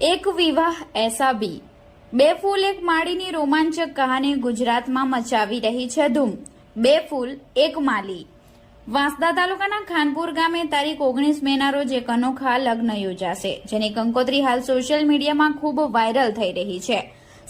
એક વિવાહ એસા બી બે ફૂલ એક માળીની રોમાંચક કહાની ગુજરાતમાં મચાવી રહી છે ધૂમ. બે ફૂલ એક માલી. વાંસદા તાલુકાના ખાનપુર ગામે તારીખ 19 મેના રોજ એક અનોખા લગ્ન યોજાશે, જેની કંકોત્રી હાલ સોશિયલ મીડિયામાં ખૂબ વાયરલ થઈ રહી છે.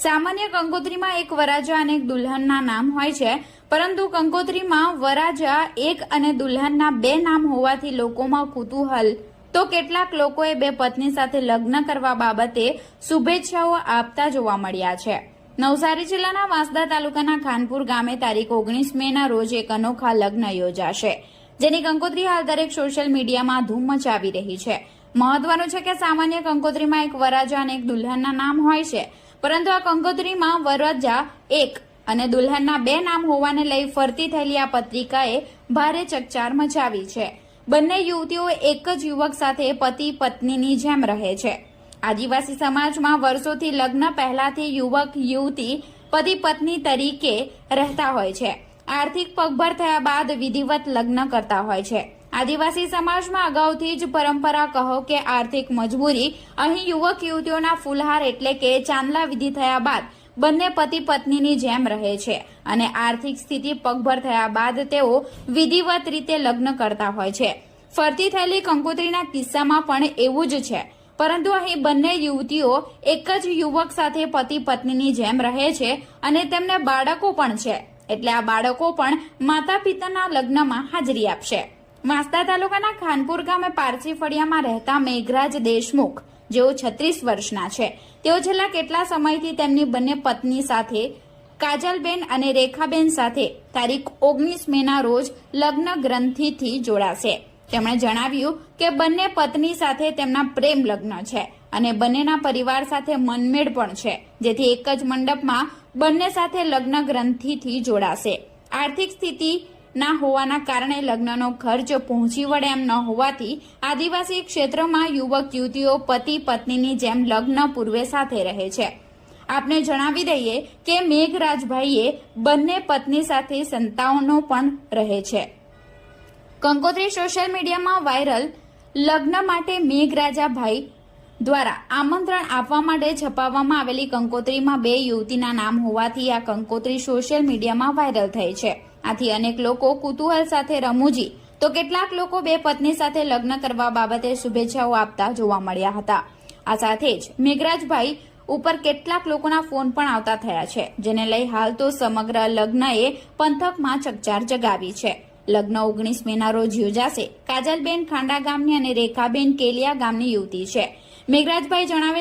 સામાન્ય કંકોત્રીમાં એક વરાજા અને એક દુલ્હનના નામ હોય છે, પરંતુ કંકોત્રીમાં વરાજા એક અને દુલ્હનના બે નામ હોવાથી લોકોમાં કુતૂહલ, તો કેટલાક લોકોએ બે પત્ની સાથે લગ્ન કરવા બાબતે શુભેચ્છાઓ આપતા જોવા મળ્યા છે. નવસારી જિલ્લાના વાંસદા તાલુકાના ખાનપુર ગામે તારીખ 19 મેના રોજ એક અનોખા લગ્ન યોજાશે, જેની કંકોત્રી હાલ દરેક સોશિયલ મીડિયામાં ધૂમ મચાવી રહી છે. મહત્વનું છે કે સામાન્ય કંકોત્રીમાં એક વરાજા અને એક દુલ્હનના નામ હોય છે, પરંતુ આ કંકોત્રીમાં વરરાજા એક અને દુલ્હનના બે નામ હોવાને લઈ ફરતી થયેલી આ પત્રિકાએ ભારે ચકચાર મચાવી છે. બંને યુવતીઓ એક જ યુવક સાથે પતિ પત્નીની જેમ રહે છે. આદિવાસી સમાજમાં વર્ષોથી લગ્ન પહેલાથી યુવક યુવતી પતિ પત્ની તરીકે રહેતા હોય છે. આર્થિક પગભર થયા બાદ વિધિવત લગ્ન કરતા હોય છે. આદિવાસી સમાજમાં અગાઉથી જ પરંપરા કહો કે આર્થિક મજબૂરી અહીં યુવક યુવતીઓના ફુલહાર એટલે કે ચાંદલા વિધિ થયા બાદ બંને પતિ પત્નીની જેમ રહે છે અને આર્થિક સ્થિતિ પગભર થયા બાદ તેઓ વિધિવત રીતે લગ્ન કરતા હોય છે. ફરતી થયેલી કંકોત્રીના કિસ્સામાં પણ એવું જ છે, પરંતુ અહીં બંને યુવતીઓ એક જ યુવક સાથે પતિ પત્નીની જેમ રહે છે અને તેમને બાળકો પણ છે, એટલે આ બાળકો પણ માતા પિતાના લગ્નમાં હાજરી આપશે. વાંસદા તાલુકાના ખાનપુર ગામે પારસી ફળિયામાં રહેતા મેઘરાજ દેશમુખ, જેઓ 36 વર્ષના છે, તેઓ છેલ્લા કેટલા સમયથી તેમની બંને પત્ની સાથે કાજલબેન અને રેખાબેન સાથે તારીખ 19 મેના રોજ લગ્ન ગ્રંથિથી જોડાશે. તેમણે જણાવ્યું કે બંને પત્ની સાથે તેમના પ્રેમ લગ્ન છે અને બંનેના પરિવાર સાથે મનમેળ પણ છે, જેથી એક જ મંડપમાં બંને સાથે લગ્ન ગ્રંથિથી જોડાશે. આર્થિક સ્થિતિ ના હોવાના કારણે લગ્નનો ખર્ચ પહોંચી વળે એમ ન હોવાથી આદિવાસી ક્ષેત્રમાં યુવક યુવતીઓ પતિ પત્નીની જેમ લગ્ન પૂર્વે સાથે રહે છે. આપને જણાવી દઈએ કે મેઘરાજભાઈએ બંને પત્ની સાથે સંતાનો પણ રહે છે. કંકોત્રી સોશિયલ મીડિયામાં વાયરલ લગ્ન માટે મેઘરાજાભાઈ દ્વારા આમંત્રણ આપવા માટે છપાવવામાં આવેલી કંકોત્રીમાં બે યુવતીના નામ હોવાથી આ કંકોત્રી સોશિયલ મીડિયામાં વાયરલ થઈ છે. આથી અનેક લોકો કુતૂહલ સાથે રમૂજી, તો કેટલાક લોકો બે પત્ની સાથે લગ્ન કરવા બાબતે શુભેચ્છાઓ આપતા જોવા મળ્યા હતા. આ સાથે જ મેઘરાજભાઈ ઉપર કેટલાક લોકોના ફોન પણ આવતા થયા છે, જેને લઈ હાલ તો સમગ્ર લગ્નએ પંથકમાં ચકચાર જગાવી છે. લગ્ન 19 મેના રોજ યોજાશે. કાજલબેન ખાંડા ગામની અને રેખાબેન કેલિયા ગામની યુવતી છે. મેઘરાજભાઈ જણાવે